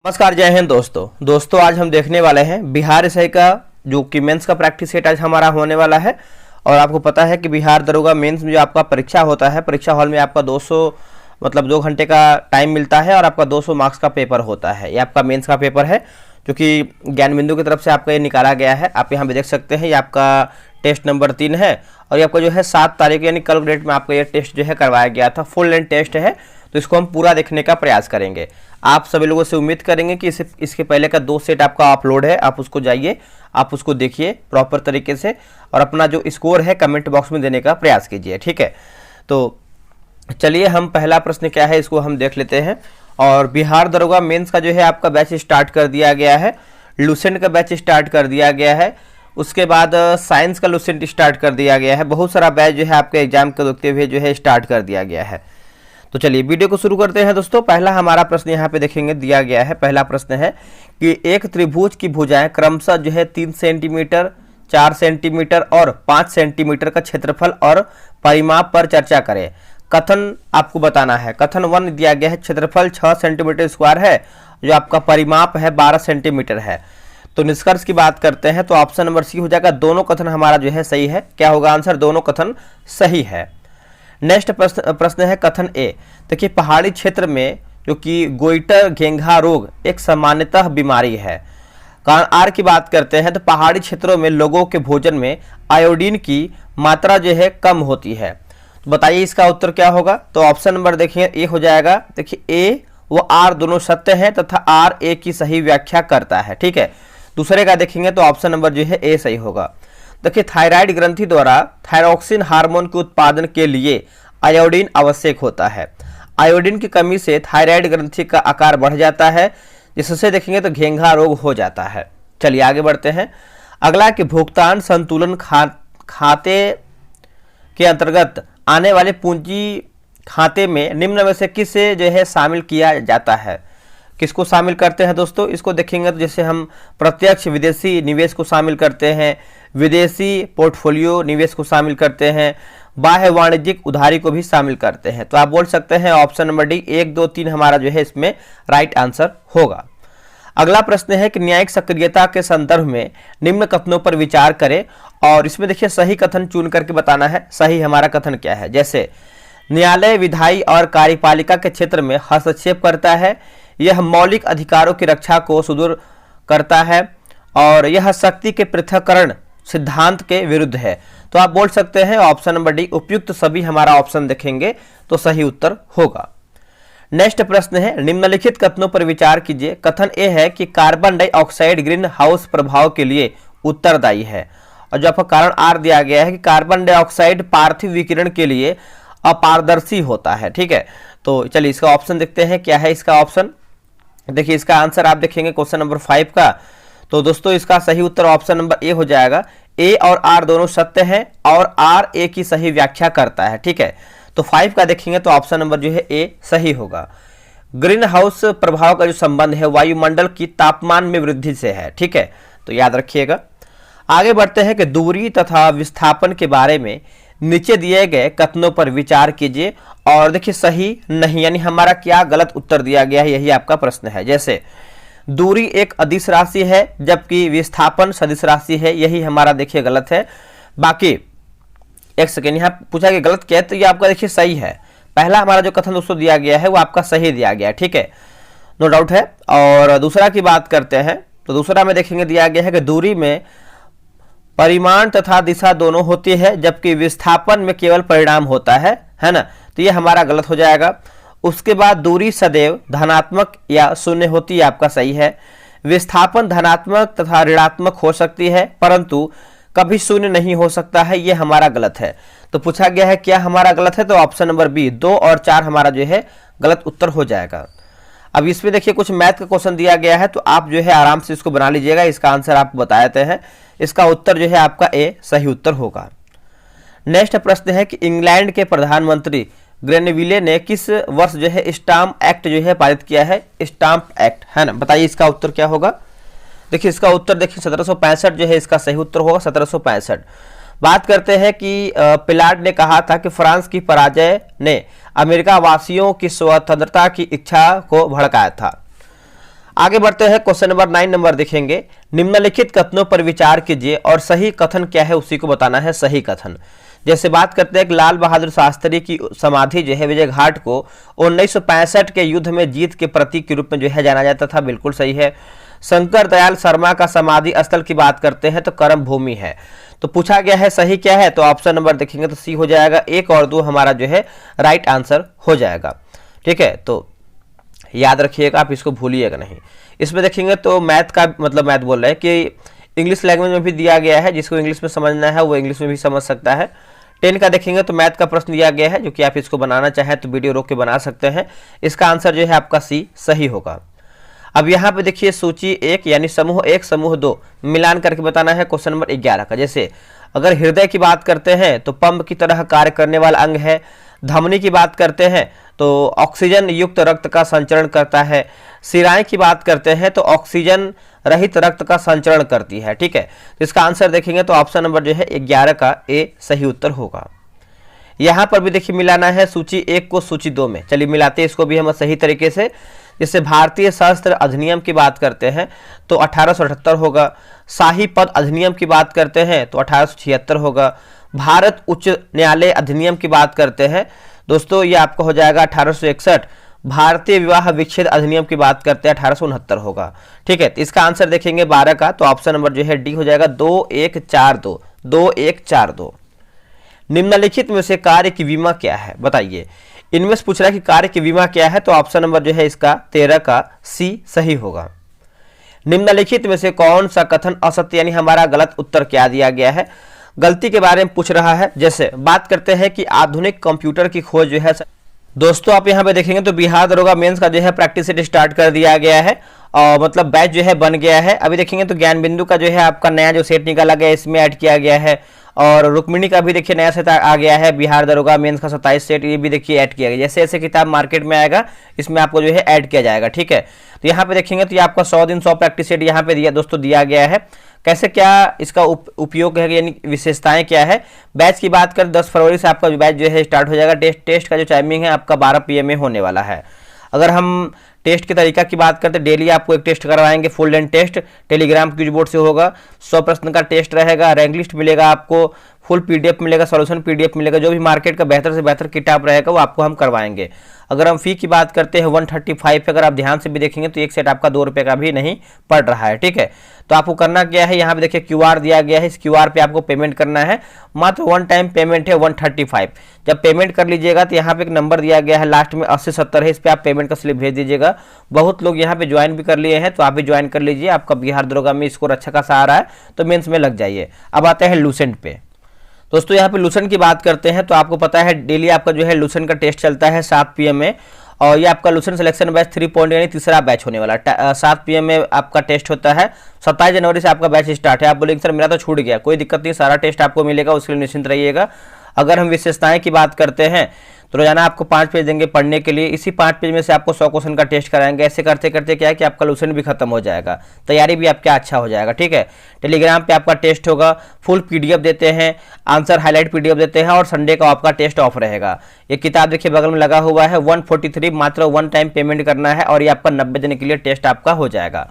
नमस्कार, जय हिंद दोस्तों आज हम देखने वाले हैं बिहार एसआई का जो कि मेंस का प्रैक्टिस सेट आज हमारा होने वाला है। और आपको पता है कि बिहार दरोगा मेंस में जो आपका परीक्षा होता है, परीक्षा हॉल में आपका 200 मतलब 2 घंटे का टाइम मिलता है और आपका 200 मार्क्स का पेपर होता है। ये आपका मेंस का पेपर है जो कि ज्ञान बिंदु की तरफ से आपका ये निकाला गया है। आप यहाँ पे देख सकते हैं, ये आपका टेस्ट नंबर 3 है और ये आपका जो है 7 तारीख यानी कल डेट में आपका ये टेस्ट जो है करवाया गया था। फुल लेंथ टेस्ट है, तो इसको हम पूरा देखने का प्रयास करेंगे। आप सभी लोगों से उम्मीद करेंगे कि इसके पहले का 2 सेट आपका अपलोड है, आप उसको जाइए, आप उसको देखिए प्रॉपर तरीके से और अपना जो स्कोर है कमेंट बॉक्स में देने का प्रयास कीजिए, ठीक है। तो चलिए हम पहला प्रश्न क्या है इसको हम देख लेते हैं। और बिहार दरोगा मेंस का जो है आपका बैच स्टार्ट कर दिया गया है, लुसेंट का बैच स्टार्ट कर दिया गया है, उसके बाद साइंस का लुसेंट स्टार्ट कर दिया गया है। बहुत सारा बैच जो है आपके एग्जाम को देखते हुए जो है स्टार्ट कर दिया गया है। तो चलिए वीडियो को शुरू करते हैं दोस्तों। पहला हमारा प्रश्न यहाँ पे देखेंगे दिया गया है। पहला प्रश्न है कि एक त्रिभुज की भुजाएं क्रमशः जो है 3 सेंटीमीटर, 4 सेंटीमीटर और 5 सेंटीमीटर का क्षेत्रफल और परिमाप पर चर्चा करें। कथन आपको बताना है। कथन 1 दिया गया है, क्षेत्रफल 6 सेंटीमीटर स्क्वायर है, जो आपका परिमाप है 12 सेंटीमीटर है। तो निष्कर्ष की बात करते हैं तो ऑप्शन नंबर सी हो जाएगा। दोनों कथन हमारा जो है सही है। क्या होगा आंसर? दोनों कथन सही है। नेक्स्ट प्रश्न है कथन ए। देखिए, पहाड़ी क्षेत्र में जो कि गोइटर घेंघा रोग एक सामान्यतः बीमारी है। कारण आर की बात करते हैं तो पहाड़ी क्षेत्रों में लोगों के भोजन में आयोडीन की मात्रा जो है कम होती है। तो बताइए इसका उत्तर क्या होगा? तो ऑप्शन नंबर देखिए ए हो जाएगा। देखिए ए व आर दोनों सत्य हैं तथा आर ए की सही व्याख्या करता है, ठीक है। दूसरे का देखेंगे तो ऑप्शन नंबर जो है ए सही होगा। देखिए, थायराइड ग्रंथि द्वारा थायरॉक्सिन हार्मोन के उत्पादन के लिए आयोडीन आवश्यक होता है। आयोडीन की कमी से थायराइड ग्रंथि का आकार बढ़ जाता है, जिससे देखेंगे तो घेंघा रोग हो जाता है। चलिए आगे बढ़ते हैं। अगला कि भुगतान संतुलन खाते के अंतर्गत आने वाले पूंजी खाते में निम्न में से किसे जो है शामिल किया जाता है? किसको शामिल करते हैं दोस्तों? इसको देखेंगे तो जैसे हम प्रत्यक्ष विदेशी निवेश को शामिल करते हैं, विदेशी पोर्टफोलियो निवेश को शामिल करते हैं, बाह्य वाणिज्यिक उधारी को भी शामिल करते हैं। तो आप बोल सकते हैं ऑप्शन नंबर डी 1, 2, 3 हमारा जो है इसमें राइट आंसर होगा। अगला प्रश्न है कि न्यायिक सक्रियता के संदर्भ में निम्न कथनों पर विचार करें और इसमें देखिए सही कथन चुन करके बताना है। सही हमारा कथन क्या है? जैसे न्यायालय विधायी और कार्यपालिका के क्षेत्र में हस्तक्षेप करता है, यह मौलिक अधिकारों की रक्षा को सुदूर करता है और यह शक्ति के पृथक्करण सिद्धांत के विरुद्ध है। तो आप बोल सकते हैं ऑप्शन नंबर डी उपयुक्त सभी हमारा ऑप्शन देखेंगे तो सही उत्तर होगा। नेक्स्ट प्रश्न है निम्नलिखित कथनों पर विचार कीजिए। कथन ए है कि कार्बन डाइऑक्साइड ग्रीन हाउस प्रभाव के लिए उत्तरदायी है और जो आपका कारण आर दिया गया है कि कार्बन डाइऑक्साइड पार्थिव विकिरण के लिए अपारदर्शी होता है, ठीक है। तो चलिए इसका ऑप्शन देखते हैं क्या है इसका ऑप्शन। देखिए इसका आंसर आप देखेंगे क्वेश्चन नंबर 5 का। तो दोस्तों इसका सही उत्तर ऑप्शन नंबर ए हो जाएगा। ए और आर दोनों सत्य हैं और आर ए की सही व्याख्या करता है, ठीक है। तो 5 का देखेंगे तो ऑप्शन नंबर जो है ए सही होगा। ग्रीन हाउस प्रभाव का जो संबंध है वायुमंडल की तापमान में वृद्धि से है, ठीक है। तो याद रखिएगा। आगे बढ़ते हैं कि दूरी तथा विस्थापन के बारे में नीचे दिए गए कथनों पर विचार कीजिए और देखिए सही नहीं यानी हमारा क्या गलत उत्तर दिया गया है, यही आपका प्रश्न है। जैसे दूरी एक अदिश राशि है जबकि विस्थापन सदिश राशि है, यही हमारा देखिए गलत है। बाकी एक सेकेंड, यहाँ पूछा कि गलत क्या है तो ये आपका देखिए सही है। पहला हमारा जो कथन दोस्तों दिया गया है वो आपका सही दिया गया है, ठीक है, नो डाउट है। और दूसरा की बात करते हैं तो दूसरा में देखेंगे दिया गया है कि दूरी में परिमाण तथा दिशा दोनों होती है जबकि विस्थापन में केवल परिणाम होता है ना। तो ये हमारा गलत हो जाएगा। उसके बाद दूरी सदैव धनात्मक या शून्य होती है, आपका सही है। विस्थापन धनात्मक तथा ऋणात्मक हो सकती है परंतु कभी शून्य नहीं हो सकता है, ये हमारा गलत है। तो पूछा गया है क्या हमारा गलत है, तो ऑप्शन नंबर बी 2 और 4 हमारा जो है गलत उत्तर हो जाएगा। अब इसमें देखिए कुछ मैथ का क्वेश्चन दिया गया है तो आप जो है आराम से इसको बना लीजिएगा। इसका आंसर आपको बता देते हैं। इसका उत्तर जो है आपका ए सही उत्तर होगा। नेक्स्ट प्रश्न है कि इंग्लैंड के प्रधानमंत्री ग्रेनविले ने किस वर्ष जो है स्टाम्प एक्ट जो है पारित किया है? स्टाम्प एक्ट है ना। बताइए इसका उत्तर क्या होगा? देखिए इसका उत्तर देखिए 1765 जो है इसका सही उत्तर होगा, 1765। बात करते हैं कि पिलार्ड ने कहा था कि फ्रांस की पराजय ने अमेरिका वासियों की स्वतंत्रता की इच्छा को भड़काया था। आगे बढ़ते हैं, क्वेश्चन नंबर 9 नंबर देखेंगे। निम्नलिखित कथनों पर विचार कीजिए और सही कथन क्या है उसी को बताना है सही कथन। जैसे बात करते हैं कि लाल बहादुर शास्त्री की समाधि जो है विजय घाट को 1965 के युद्ध में जीत के प्रतीक के रूप में जो है जाना जाता था, बिल्कुल सही है। शंकर दयाल शर्मा का समाधि स्थल की बात करते हैं तो कर्म भूमि है। तो पूछा गया है सही क्या है, तो ऑप्शन नंबर देखेंगे तो सी हो जाएगा। 1 और 2 हमारा जो है राइट आंसर हो जाएगा। ठीक है, तो याद रखिएगा, आप इसको भूलिएगा नहीं। इसमें देखेंगे तो मैथ का मतलब मैथ बोल रहे हैं कि इंग्लिश लैंग्वेज में भी दिया गया है, जिसको इंग्लिश में समझना है वो इंग्लिश में भी समझ सकता है। 10 का देखेंगे तो मैथ का प्रश्न दिया गया है, जो कि आप इसको बनाना चाहें तो वीडियो रोक के बना सकते हैं। इसका आंसर जो है आपका सी सही होगा। अब यहाँ पे देखिए सूची 1 यानी समूह 1 समूह 2 मिलान करके बताना है क्वेश्चन नंबर 11 का। जैसे अगर हृदय की बात करते हैं तो पंप की तरह कार्य करने वाला अंग है। धमनी की बात करते हैं तो ऑक्सीजन युक्त रक्त का संचरण करता है। सिराएं की बात करते हैं तो ऑक्सीजन रहित रक्त का संचरण करती है। ठीक है, तो इसका आंसर देखेंगे तो ऑप्शन नंबर जो है 11 का ए सही उत्तर होगा। यहाँ पर भी देखिए मिलाना है सूची 1 को सूची 2 में। चलिए मिलाते हैं इसको भी हम सही तरीके से। जैसे भारतीय सशस्त्र अधिनियम की बात करते हैं तो 1878 होगा। शाही पद अधिनियम की बात करते हैं तो 1876 होगा। भारत उच्च न्यायालय अधिनियम की बात करते हैं दोस्तों, ये आपका हो जाएगा 1861। भारतीय विवाह विच्छेद अधिनियम की बात करते हैं 1869 होगा। ठीक है, तो इसका आंसर देखेंगे 12 का, तो ऑप्शन नंबर जो है डी हो जाएगा। 2142 2142। निम्नलिखित में से कार्य की विमा क्या है बताइए। इनमें से पूछ रहा है कि कार्य की विमा क्या है, तो ऑप्शन नंबर जो है इसका 13 का सी सही होगा। निम्नलिखित में से कौन सा कथन असत्य यानी हमारा गलत उत्तर क्या दिया गया है, गलती के बारे में पूछ रहा है। जैसे बात करते हैं कि आधुनिक कंप्यूटर की खोज जो है दोस्तों, आप यहाँ पे देखेंगे तो बिहार दरोगा मेंस का जो है प्रैक्टिस सेट स्टार्ट कर दिया गया है और मतलब बैच जो है बन गया है। अभी देखेंगे तो ज्ञान बिंदु का जो है आपका नया जो सेट निकाला गया इसमें ऐड किया गया है और रुक्मिणी का भी देखिए नया सेट आ गया है। बिहार दरोगा मेंस का 27 सेट ये भी देखिए ऐड किया गया। जैसे जैसे किताब मार्केट में आएगा इसमें आपको जो है ऐड किया जाएगा। ठीक है, तो यहाँ पे देखेंगे तो ये आपका 100 दिन 100 प्रैक्टिस सेट यहाँ पे दिया दोस्तों दिया गया है। कैसे क्या इसका उपयोग है यानी विशेषताएं क्या है। बैच की बात करें 10 फरवरी से आपका बैच जो है स्टार्ट हो जाएगा। टेस्ट का जो टाइमिंग है आपका 12 PM में होने वाला है। अगर हम टेस्ट के तरीका की बात करते हैं, डेली आपको एक टेस्ट करवाएंगे, full length test Telegram quiz board से होगा। 100 प्रश्न का टेस्ट रहेगा, रैंक लिस्ट मिलेगा आपको, फुल PDF मिलेगा, सॉल्यूशन PDF मिलेगा। जो भी मार्केट का बेहतर से बेहतर किताब रहेगा वो आपको हम करवाएंगे। अगर हम फी की बात करते हैं 135, अगर आप ध्यान से भी देखेंगे तो एक सेट आपका 2 रुपये का भी नहीं पड़ रहा है। ठीक है, तो आपको करना क्या है, यहाँ पे देखिए QR दिया गया है, इस QR पे आपको पेमेंट करना है। मात्र 1 टाइम पेमेंट है 135। जब पेमेंट कर लीजिएगा तो यहाँ पे एक नंबर दिया गया है लास्ट में 8070 है, इस पर आप पेमेंट का स्लिप भेज दीजिएगा। बहुत लोग यहाँ पे ज्वाइन भी कर लिए हैं, तो आप भी ज्वाइन कर लीजिए। आपका बिहार दरोगा में स्कोर अच्छा खासा आ रहा है तो मेंस में लग जाइए। अब आते हैं लूसेंट पे दोस्तों। यहाँ पे लूसेंट की बात करते हैं तो आपको पता है डेली आपका जो है लूसेंट का टेस्ट चलता है 7 PM में और ये आपका लूसेंट सिलेक्शन बैच 3 पॉइंट यानी तीसरा बैच होने वाला है। 7 PM में आपका टेस्ट होता है। 27 जनवरी से आपका बैच स्टार्ट है। आप बोलेंगे सर मेरा तो छूट गया, कोई दिक्कत नहीं, सारा टेस्ट आपको मिलेगा, उसके लिए निश्चिंत रहिएगा। अगर हम विशेषताएं की बात करते हैं तो रोजाना आपको 5 पेज देंगे पढ़ने के लिए। इसी 5 पेज में से आपको 100 क्वेश्चन का टेस्ट कराएंगे। ऐसे करते करते क्या है कि आपका लूसेंट भी खत्म हो जाएगा, तैयारी भी आपका अच्छा हो जाएगा। ठीक है, टेलीग्राम पे आपका टेस्ट होगा, फुल PDF देते हैं, आंसर हाईलाइट PDF देते हैं और संडे का आपका टेस्ट ऑफ रहेगा। ये किताब देखिए बगल में लगा हुआ है 143, मात्र 1 टाइम पेमेंट करना है और ये आपका 90 दिन के लिए टेस्ट आपका हो जाएगा।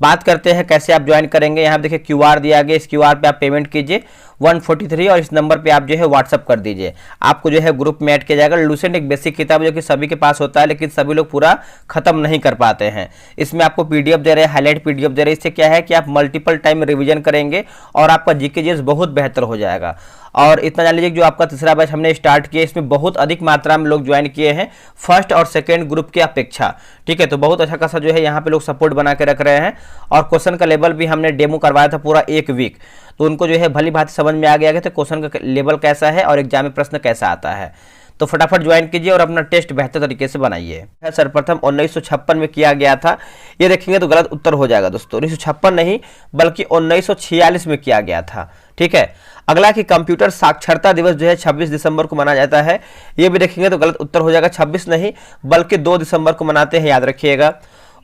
बात करते हैं कैसे आप ज्वाइन करेंगे। यहाँ देखिए QR दिया गया, इस QR पे आप पेमेंट कीजिए 143 और इस नंबर पे आप जो है व्हाट्सअप कर दीजिए, आपको जो है ग्रुप में ऐड किया जाएगा। लूसेंट एक बेसिक किताब जो कि सभी के पास होता है लेकिन सभी लोग पूरा खत्म नहीं कर पाते हैं। इसमें आपको PDF दे रहे हैं, हाईलाइट PDF दे रहे हैं। इससे क्या है कि आप मल्टीपल टाइम रिविजन करेंगे और आपका GK बहुत बेहतर हो जाएगा। और इतना जान लीजिए जो आपका तीसरा बैच हमने स्टार्ट किया इसमें बहुत अधिक मात्रा में लोग ज्वाइन किए हैं फर्स्ट और सेकंड ग्रुप की अपेक्षा। ठीक है, तो बहुत अच्छा खासा जो है यहाँ पे लोग सपोर्ट बना के रख रहे हैं और क्वेश्चन का लेवल भी हमने डेमो करवाया था पूरा 1 वीक, तो उनको जो है भली भांति समझ में आ गया कि क्वेश्चन का लेवल कैसा है और एग्जाम में प्रश्न कैसा आता है। तो फटाफट ज्वाइन कीजिए और अपना टेस्ट बेहतर तरीके से बनाइए। सर्वप्रथम 1956 में किया गया था, ये देखेंगे तो गलत उत्तर हो जाएगा दोस्तों। 1956 नहीं बल्कि 1946 में किया गया था। ठीक है, अगला कि कंप्यूटर साक्षरता दिवस जो है 26 दिसंबर को मनाया जाता है, ये भी देखेंगे तो गलत उत्तर हो जाएगा। 26 नहीं बल्कि 2 दिसंबर को मनाते हैं, याद रखिएगा।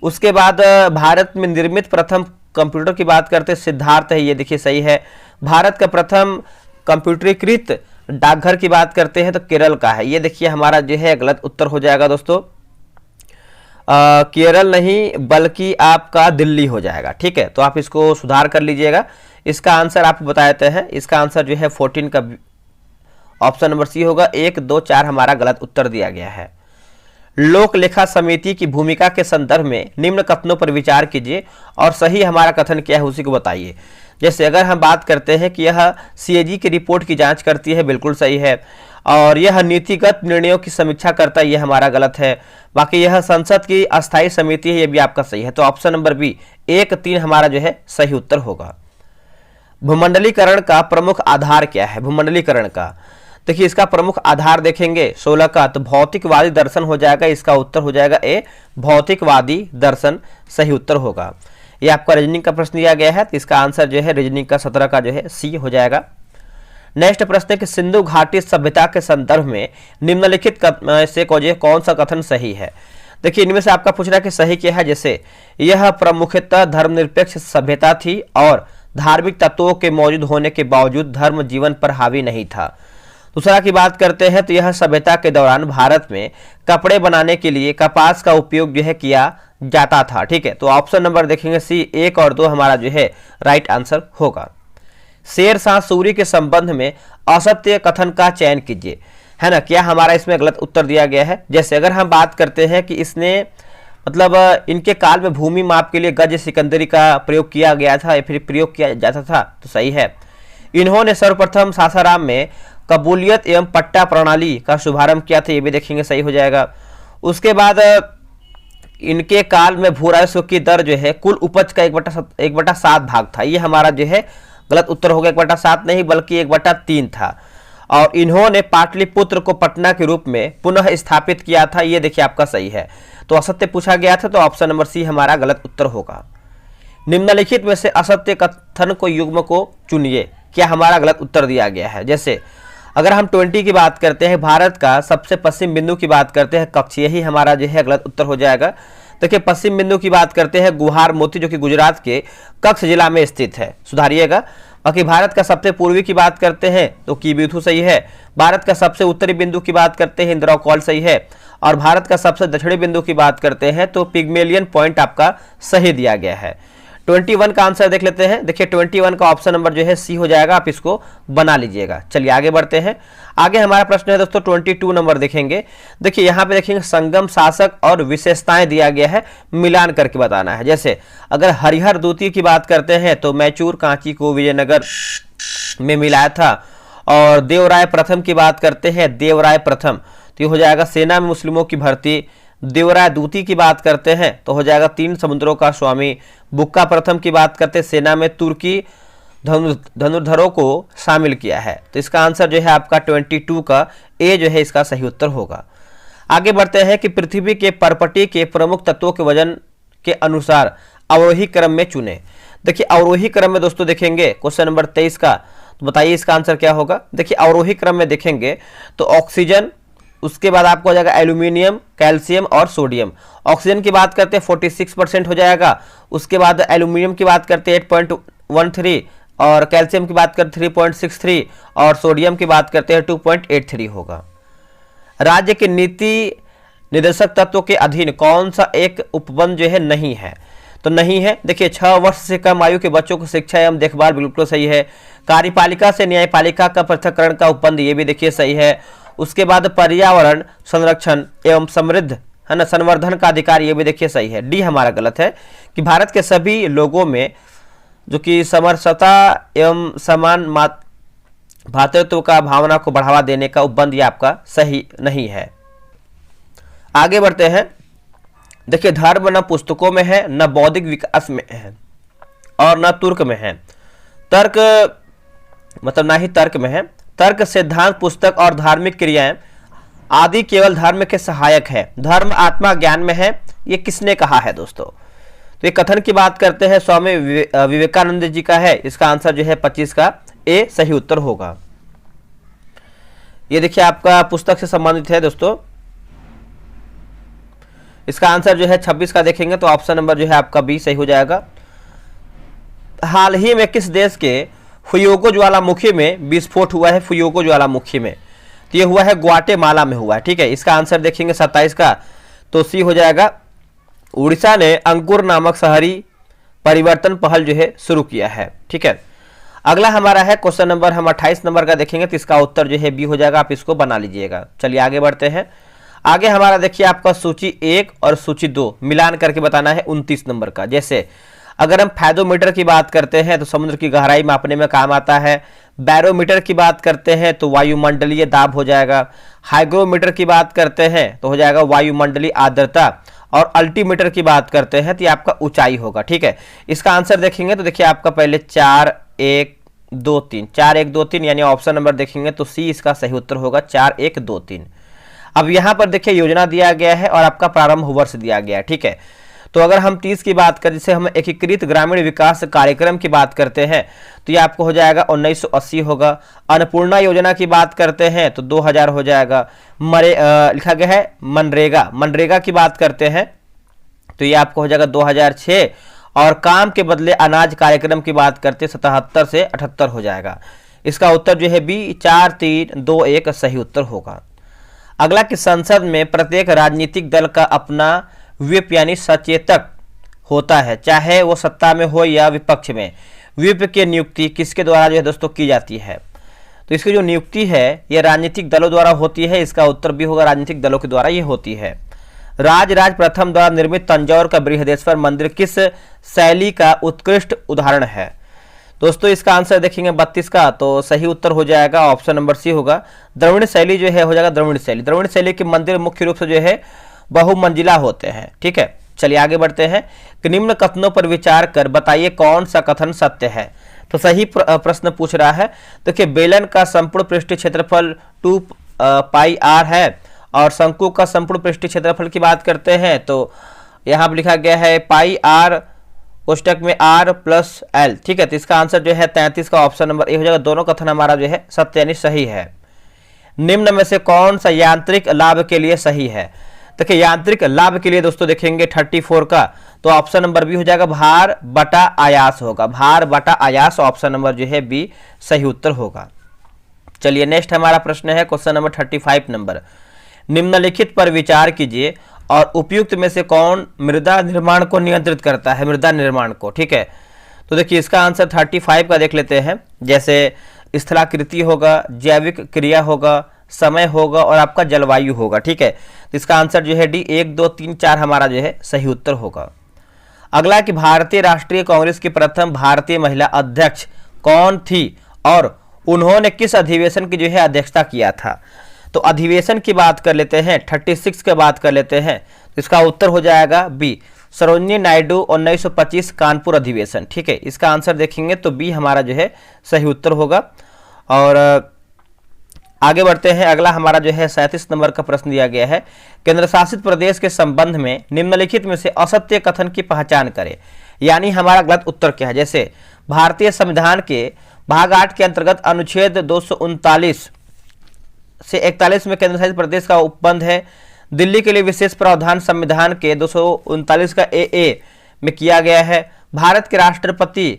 उसके बाद भारत में निर्मित प्रथम कंप्यूटर की बात करते हैं सिद्धार्थ है, ये देखिए सही है। भारत का प्रथम कंप्यूटरीकृत डाकघर की बात करते हैं तो केरल का है, ये देखिए हमारा जो है गलत उत्तर हो जाएगा दोस्तों। केरल नहीं बल्कि आपका दिल्ली हो जाएगा। ठीक है, तो आप इसको सुधार कर लीजिएगा। इसका आंसर आपको बता देते हैं। इसका आंसर जो है 14 का ऑप्शन नंबर सी होगा। 1, 2, 4 हमारा गलत उत्तर दिया गया है। लोक लेखा समिति की भूमिका के संदर्भ में निम्न कथनों पर विचार कीजिए और सही हमारा कथन क्या है उसी को बताइए। जैसे अगर हम बात करते हैं कि यह सीएजी की रिपोर्ट की जांच करती है, बिल्कुल सही है। और यह नीतिगत निर्णयों की समीक्षा करता है, यह हमारा गलत है। बाकी यह संसद की अस्थायी समिति है, यह भी आपका सही है। तो ऑप्शन नंबर बी 1, 3 हमारा जो है सही उत्तर होगा। भूमंडलीकरण का प्रमुख आधार क्या है? भूमंडलीकरण का देखिए, इसका प्रमुख आधार देखेंगे 16 का, तो भौतिकवादी दर्शन हो जाएगा। इसका उत्तर हो जाएगा ए, भौतिकवादी दर्शन सही उत्तर होगा। ये आपका रीजनिंग का प्रश्न दिया गया है, तो इसका आंसर जो है रीजनिंग का 17 का जो है सी हो जाएगा। नेक्स्ट प्रश्न है कि सिंधु घाटी सभ्यता के संदर्भ में निम्नलिखित से कौन सा कथन सही है? देखिए, इनमें से आपका पूछ रहा है कि सही क्या है। जैसे यह प्रमुखतः धर्मनिरपेक्ष सभ्यता थी और धार्मिक तत्वों के मौजूद होने के बावजूद धर्म जीवन पर हावी नहीं था। दूसरा की बात करते हैं तो यह सभ्यता के दौरान भारत में कपड़े बनाने के लिए कपास का उपयोग जो है किया जाता था। ठीक है, तो ऑप्शन नंबर देखेंगे सी 1 और 2 हमारा जो है राइट आंसर होगा। शेरशाह सूरी के संबंध में असत्य कथन का चयन कीजिए, है ना। क्या हमारा इसमें गलत उत्तर दिया गया है? जैसे अगर हम बात करते हैं कि इसने मतलब इनके काल में भूमि माप के लिए गज सिकंदरी का प्रयोग किया गया था या फिर प्रयोग किया जाता था, तो सही है। इन्होंने सर्वप्रथम सासाराम में कबूलियत एवं पट्टा प्रणाली का शुभारंभ किया था, ये भी देखेंगे सही हो जाएगा। उसके बाद इनके काल में भू राजस्व की दर जो है कुल उपज का 1/7 भाग था, ये हमारा जो है गलत उत्तर हो गया। 1/7 नहीं बल्कि 1/3 था। और इन्होंने पाटलिपुत्र को पटना के रूप में पुनः स्थापित किया था, ये देखिए आपका सही है। तो असत्य पूछा गया था, तो ऑप्शन नंबर सी हमारा गलत उत्तर होगा। निम्नलिखित में से असत्य कथन को युग्म को चुनिए, क्या हमारा गलत उत्तर दिया गया है। जैसे अगर हम 20 की बात करते हैं, भारत का सबसे पश्चिम बिंदु की बात करते हैं कच्छ, यही हमारा जो है गलत उत्तर हो जाएगा। देखिए, पश्चिम बिंदु की बात करते हैं गुहार मोती जो कि गुजरात के कच्छ जिला में स्थित है, सुधारिएगा। बाकी भारत का सबसे पूर्वी की बात करते हैं तो कीबिथु सही है। भारत का सबसे उत्तरी बिंदु की बात करते हैं इंद्रौकॉल सही है। और भारत का सबसे दक्षिणी बिंदु की बात करते हैं तो पिग्मेलियन पॉइंट आपका सही दिया गया है। 21 का आंसर देख लेते हैं। देखिए 21 का ऑप्शन नंबर जो है सी हो जाएगा, आप इसको बना लीजिएगा। चलिए आगे बढ़ते हैं। आगे हमारा प्रश्न है दोस्तों 22 नंबर देखेंगे। देखिए यहाँ पे देखेंगे संगम शासक और विशेषताएं दिया गया है, मिलान करके बताना है। जैसे अगर हरिहर द्वितीय की बात करते हैं तो मैचूर कांची को विजयनगर में मिलाया था। और देवराय प्रथम की बात करते हैं, देवराय प्रथम तो ये हो जाएगा सेना में मुस्लिमों की भर्ती। देवराय द्वितीय की बात करते हैं तो हो जाएगा 3 समुद्रों का स्वामी। बुक्का प्रथम की बात करते हैं, सेना में तुर्की धनुर्धरों को शामिल किया है। तो इसका आंसर जो है आपका 22 का ए जो है इसका सही उत्तर होगा। आगे बढ़ते हैं कि पृथ्वी के परपटी के प्रमुख तत्वों के वजन के अनुसार अवरोही क्रम में चुने। देखिए अवरोही क्रम में दोस्तों देखेंगे क्वेश्चन नंबर 23 का, तो बताइए इसका आंसर क्या होगा। देखिए अवरोही क्रम में देखेंगे तो ऑक्सीजन, उसके बाद आपको हो जाएगा एल्यूमिनियम, कैल्शियम और सोडियम। ऑक्सीजन की बात करते हैं 46% हो जाएगा। उसके बाद एल्यूमिनियम की बात करते हैं 8.13 और कैल्शियम की बात करते हैं 3.63 और सोडियम की बात करते हैं 2.83 होगा। राज्य के नीति निर्देशक तत्वों के अधीन कौन सा एक उपबंध जो है नहीं है, तो नहीं है। देखिए 6 वर्ष से कम आयु के बच्चों को शिक्षा एवं देखभाल बिल्कुल सही है। कार्यपालिका से न्यायपालिका का पृथक्करण का उपबंध ये भी देखिए सही है। उसके बाद पर्यावरण संरक्षण एवं समृद्ध है ना संवर्धन का अधिकार ये भी देखिए सही है। डी हमारा गलत है कि भारत के सभी लोगों में जो कि समरसता एवं समान भातृत्व का भावना को बढ़ावा देने का उपबंध ये आपका सही नहीं है। आगे बढ़ते हैं। देखिए धर्म न पुस्तकों में है, न बौद्धिक विकास में है और न तुर्क में है। तर्क मतलब ना ही तर्क में है। तर्क, सिद्धांत, पुस्तक और धार्मिक क्रियाएं आदि केवल धर्म के सहायक है। धर्म आत्मा ज्ञान में है, ये किसने कहा है दोस्तों। तो ये कथन की बात करते हैं स्वामी विवेकानंद जी का है। इसका आंसर जो है 25 का ए सही उत्तर होगा। ये देखिए आपका पुस्तक से संबंधित है दोस्तों। इसका आंसर जो है 26 का देखेंगे तो ऑप्शन नंबर जो है आपका बी सही हो जाएगा। हाल ही में किस देश के फुयोगो ज्वालामुखी में विस्फोट हुआ है। फुयोगो ज्वालामुखी में तो ये हुआ है ग्वाटेमाला में हुआ है। ठीक है, इसका आंसर देखेंगे 27 का तो सी हो जाएगा। उड़ीसा ने अंकुर नामक शहरी परिवर्तन पहल जो है शुरू किया है। ठीक है, अगला हमारा है क्वेश्चन नंबर हम 28 नंबर का देखेंगे तो इसका उत्तर जो है बी हो जाएगा, आप इसको बना लीजिएगा। चलिए आगे बढ़ते हैं। आगे हमारा देखिए आपका सूची 1 और सूची 2 मिलान करके बताना है 29 नंबर का। जैसे अगर हम फैदोमीटर की बात करते हैं तो समुद्र की गहराई मापने में काम आता है। बैरोमीटर की बात करते हैं तो वायुमंडलीय दाब हो जाएगा। हाइग्रोमीटर की बात करते हैं तो हो जाएगा वायुमंडलीय आर्द्रता। और अल्टीमीटर की बात करते हैं तो ये आपका ऊंचाई होगा। ठीक है, इसका आंसर देखेंगे तो देखिए आपका पहले 4 1 2 3 4 1 2 3 यानी ऑप्शन नंबर देखेंगे तो सी इसका सही उत्तर होगा 4 1 2 3। अब यहाँ पर देखिए योजना दिया गया है और आपका प्रारंभ वर्ष दिया गया है। ठीक है, तो अगर हम 30 की बात करें, जिसे हम एकीकृत ग्रामीण विकास कार्यक्रम की बात करते हैं तो ये आपको हो जाएगा 1980 होगा। अन्नपूर्णा योजना की बात करते हैं तो 2000 हो जाएगा। लिखा गया है मनरेगा की बात करते हैं तो ये आपको हो जाएगा 2006। और काम के बदले अनाज कार्यक्रम की बात करते 77 से 78 हो जाएगा। इसका उत्तर जो है बी 4 3 2 1 सही उत्तर होगा। अगला कि संसद में प्रत्येक राजनीतिक दल का अपना व्हिप यानी सचेतक होता है, चाहे वो सत्ता में हो या विपक्ष में। व्हिप की नियुक्ति किसके द्वारा जो है दोस्तों की जाती है? तो इसकी जो नियुक्ति है ये राजनीतिक दलों द्वारा होती है। इसका उत्तर भी होगा राजनीतिक दलों के द्वारा ये होती है। राजराज प्रथम द्वारा निर्मित तंजौर का बृहदेश्वर मंदिर किस शैली का उत्कृष्ट उदाहरण है? दोस्तों इसका आंसर देखेंगे 32 का तो सही उत्तर हो जाएगा ऑप्शन नंबर सी होगा। द्रविड़ शैली जो है हो जाएगा द्रविड़ शैली। द्रविड़ शैली के मंदिर मुख्य रूप से जो है बहुमंजिला होते हैं। ठीक है, चलिए आगे बढ़ते हैं कि निम्न कथनों पर विचार कर बताइए कौन सा कथन सत्य है। तो सही प्रश्न पूछ रहा है। देखिए बेलन का संपूर्ण पृष्ठीय क्षेत्रफल 2 पाई r है और शंकु का संपूर्ण पृष्ठीय क्षेत्रफल की बात करते हैं तो यहाँ पर लिखा गया है पाई r कोष्टक में r प्लस l। ठीक है, तो इसका आंसर जो है 33 का ऑप्शन नंबर ए हो जाएगा। दोनों कथन हमारा जो है सत्य यानी सही है। निम्न में से कौन सा यांत्रिक लाभ के लिए सही है? देखिए यांत्रिक लाभ के लिए दोस्तों देखेंगे 34 का तो ऑप्शन नंबर बी हो जाएगा भार बटा आयास होगा। भार बटा आयास ऑप्शन नंबर जो है बी सही उत्तर होगा। चलिए नेक्स्ट हमारा प्रश्न है क्वेश्चन नंबर 35 नंबर। निम्नलिखित पर विचार कीजिए और उपयुक्त में से कौन मृदा निर्माण को नियंत्रित करता है? मृदा निर्माण को। ठीक है, तो देखिए इसका आंसर 35 का देख लेते हैं। जैसे स्थलाकृति होगा, जैविक क्रिया होगा, समय होगा और आपका जलवायु होगा। ठीक है, तो इसका आंसर जो है डी 1 2 3 4 हमारा जो है सही उत्तर होगा। अगला कि भारतीय राष्ट्रीय कांग्रेस की प्रथम भारतीय महिला अध्यक्ष कौन थी और उन्होंने किस अधिवेशन की जो है अध्यक्षता किया था? तो अधिवेशन की बात कर लेते हैं, 36 की बात कर लेते हैं तो इसका उत्तर हो जाएगा बी सरोजिनी नायडू 1925 कानपुर अधिवेशन। ठीक है, इसका आंसर देखेंगे तो बी हमारा जो है सही उत्तर होगा। और आगे बढ़ते हैं। अगला हमारा जो है 37 नंबर का प्रश्न दिया गया है। केंद्र शासित प्रदेश के संबंध में निम्नलिखित में से असत्य कथन की पहचान करें, यानी हमारा गलत उत्तर क्या है? जैसे भारतीय संविधान के भाग 8 के अंतर्गत अनुच्छेद 239 से 41 में केंद्र शासित प्रदेश का उपबंध है। दिल्ली के लिए विशेष प्रावधान संविधान के 239 का ए में किया गया है। भारत के राष्ट्रपति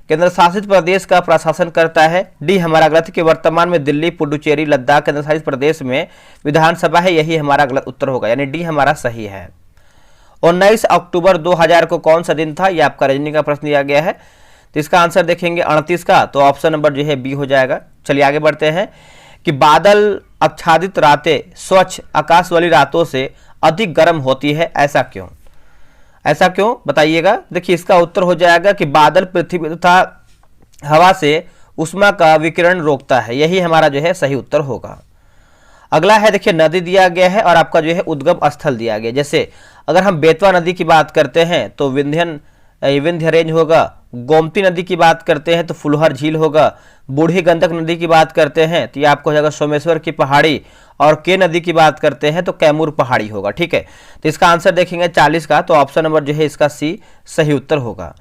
केंद्र शासित प्रदेश का प्रशासन करता है। डी हमारा गलत कि वर्तमान में दिल्ली, पुडुचेरी, लद्दाख केंद्र शासित प्रदेश में विधानसभा है, यही हमारा गलत उत्तर होगा, यानी डी हमारा सही है। 19 अक्टूबर 2000 को कौन सा दिन था? ये आपका रीजनिंग का प्रश्न दिया गया है तो इसका आंसर देखेंगे 38 का तो ऑप्शन नंबर जो है बी हो जाएगा। चलिए आगे बढ़ते हैं कि बादल आच्छादित रातें स्वच्छ आकाश वाली रातों से अधिक गर्म होती है, ऐसा क्यों? ऐसा क्यों बताइएगा। देखिए इसका उत्तर हो जाएगा कि बादल पृथ्वी तथा हवा से उष्मा का विकिरण रोकता है, यही हमारा जो है सही उत्तर होगा। अगला है देखिए नदी दिया गया है और आपका जो है उद्गम स्थल दिया गया। जैसे अगर हम बेतवा नदी की बात करते हैं तो विंध्य रेंज होगा। गोमती नदी की बात करते हैं तो फुलहर झील होगा। बूढ़ी गंडक नदी की बात करते हैं तो ये आपको हो जाएगा सोमेश्वर की पहाड़ी। और के नदी की बात करते हैं तो कैमूर पहाड़ी होगा। ठीक है, तो इसका आंसर देखेंगे 40 का तो ऑप्शन नंबर जो है इसका सी सही उत्तर होगा।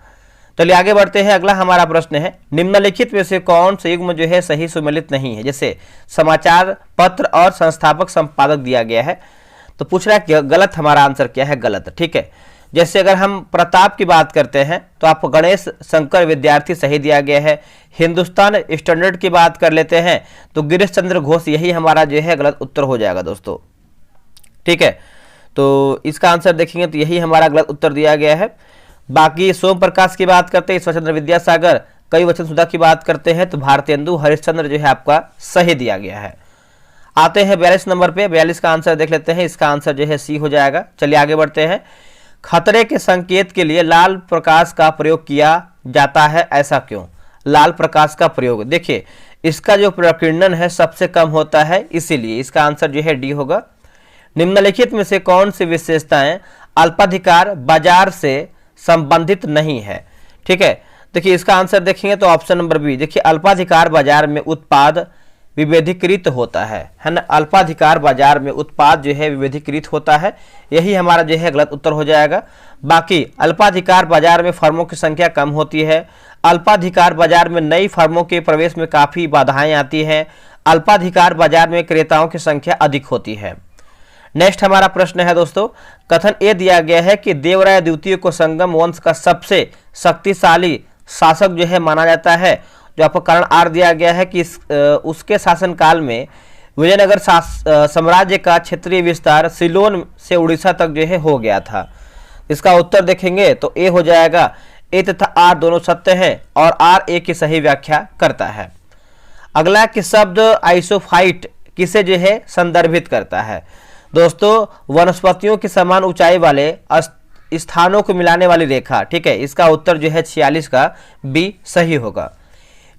चलिए आगे बढ़ते हैं। अगला हमारा प्रश्न है निम्नलिखित में से कौन सा युग्म जो है सही सुमेलित नहीं है? जैसे समाचार पत्र और संस्थापक संपादक दिया गया है तो पूछ रहा है कि गलत हमारा आंसर क्या है? गलत। ठीक है, जैसे अगर हम प्रताप की बात करते हैं तो आपको गणेश शंकर विद्यार्थी सही दिया गया है। हिंदुस्तान स्टैंडर्ड की बात कर लेते हैं तो गिरीश चंद्र घोष, यही हमारा जो है गलत उत्तर हो जाएगा दोस्तों। ठीक है, तो इसका आंसर देखेंगे तो यही हमारा गलत उत्तर दिया गया है। बाकी सोम प्रकाश की बात करते हैं, ईश्वरचंद्र विद्यासागर, कई वचन सुधा की बात करते हैं तो भारतेंदु हरिश्चंद्र जो है आपका सही दिया गया है। आते हैं 42 नंबर पे, 42 का आंसर देख लेते हैं। इसका आंसर जो है सी हो जाएगा। चलिए आगे बढ़ते हैं। खतरे के संकेत के लिए लाल प्रकाश का प्रयोग किया जाता है, ऐसा क्यों? लाल प्रकाश का प्रयोग, देखिए इसका जो प्रकीर्णन है सबसे कम होता है, इसीलिए इसका आंसर जो है डी होगा। निम्नलिखित में से कौन सी विशेषताएं अल्पाधिकार बाजार से संबंधित नहीं है? ठीक है, देखिए इसका आंसर देखेंगे तो ऑप्शन नंबर बी, देखिए अल्पाधिकार बाजार में उत्पाद विभेदीकृत होता है ना। अल्पाधिकार बाजार में उत्पाद जो है विभेदीकृत होता है, यही हमारा जो है गलत उत्तर हो जाएगा। बाकी अल्पाधिकार बाजार में फर्मों की संख्या कम होती है, अल्पाधिकार बाजार में नई फर्मों के प्रवेश में काफी बाधाएं आती हैं, अल्पाधिकार बाजार में क्रेताओं की संख्या अधिक होती है। नेक्स्ट हमारा प्रश्न है दोस्तों, कथन ए दिया गया है कि देवराय द्वितीय को संगम वंश का सबसे शक्तिशाली शासक जो है माना जाता है। जो आपको कारण आर दिया गया है कि उसके शासनकाल में विजयनगर साम्राज्य का क्षेत्रीय विस्तार सिलोन से उड़ीसा तक जो है हो गया था। इसका उत्तर देखेंगे तो ए हो जाएगा। ए तथा आर दोनों सत्य है और आर ए की सही व्याख्या करता है। अगला कि शब्द आइसोफाइट किसे जो है संदर्भित करता है? दोस्तों वनस्पतियों की समान ऊंचाई वाले स्थानों को मिलाने वाली रेखा। ठीक है, इसका उत्तर जो है 46 का बी सही होगा।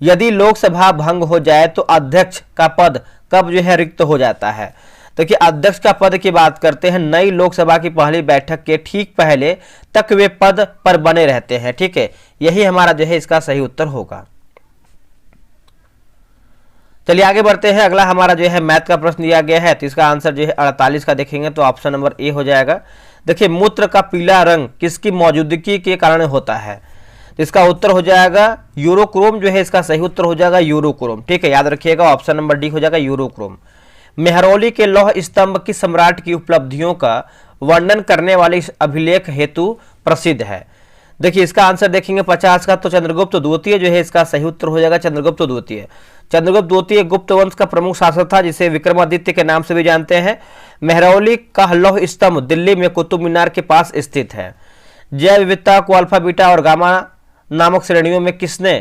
यदि लोकसभा भंग हो जाए तो अध्यक्ष का पद कब जो है रिक्त हो जाता है? तो कि अध्यक्ष का पद की बात करते हैं नई लोकसभा की पहली बैठक के ठीक पहले तक वे पद पर बने रहते हैं। ठीक है, यही हमारा जो है इसका सही उत्तर होगा। चलिए आगे बढ़ते हैं। अगला हमारा जो है मैथ का प्रश्न दिया गया है तो इसका आंसर जो है 48 का देखेंगे तो ऑप्शन नंबर ए हो जाएगा। देखिए मूत्र का पीला रंग किसकी मौजूदगी के कारण होता है? तो इसका उत्तर हो जाएगा यूरोक्रोम जो है इसका सही उत्तर हो जाएगा यूरोक्रोम। ठीक है, याद रखिएगा ऑप्शन नंबर डी हो जाएगा यूरोक्रोम। मेहरौली के लौह स्तंभ की सम्राट की उपलब्धियों का वर्णन करने वाले इस अभिलेख हेतु प्रसिद्ध है। देखिए इसका आंसर देखेंगे 50 का तो चंद्रगुप्त द्वितीय जो है इसका सही उत्तर हो जाएगा चंद्रगुप्त द्वितीय। चंद्रगुप्त द्वितीय गुप्त वंश का प्रमुख शासक था जिसे विक्रमादित्य के नाम से भी जानते हैं। मेहरौली का लौह स्तंभ दिल्ली में कुतुब मीनार के पास स्थित है। जैव विविधता को अल्फा बीटा और गामा नामक श्रेणियों में किसने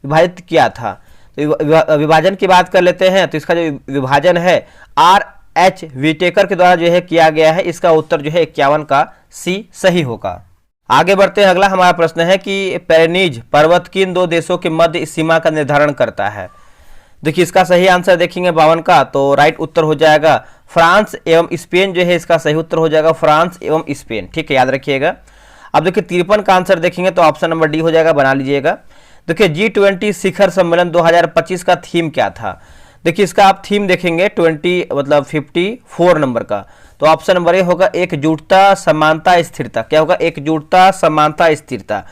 विभाजित किया था? तो विभाजन की बात कर लेते हैं तो इसका जो विभाजन है आर एच विटेकर के द्वारा जो है किया गया है। इसका उत्तर जो है 51 का सी सही होगा। आगे बढ़ते हैं। अगला हमारा प्रश्न है कि पेरेनीज पर्वत किन दो देशों के मध्य सीमा का निर्धारण करता है? देखिए इसका सही आंसर देखेंगे 52 का तो राइट उत्तर हो जाएगा फ्रांस एवं स्पेन जो है इसका सही उत्तर हो जाएगा फ्रांस एवं स्पेन। ठीक है, याद रखिएगा। अब देखिए 53 का आंसर देखेंगे तो ऑप्शन नंबर डी हो जाएगा, बना लीजिएगा। देखिए G20 शिखर सम्मेलन 2025 का थीम क्या था? देखिए इसका आप थीम देखेंगे 54 नंबर का तो ऑप्शन नंबर ए होगा एकजुटता समानता स्थिरता। क्या होगा? एकजुटता समानता स्थिरता।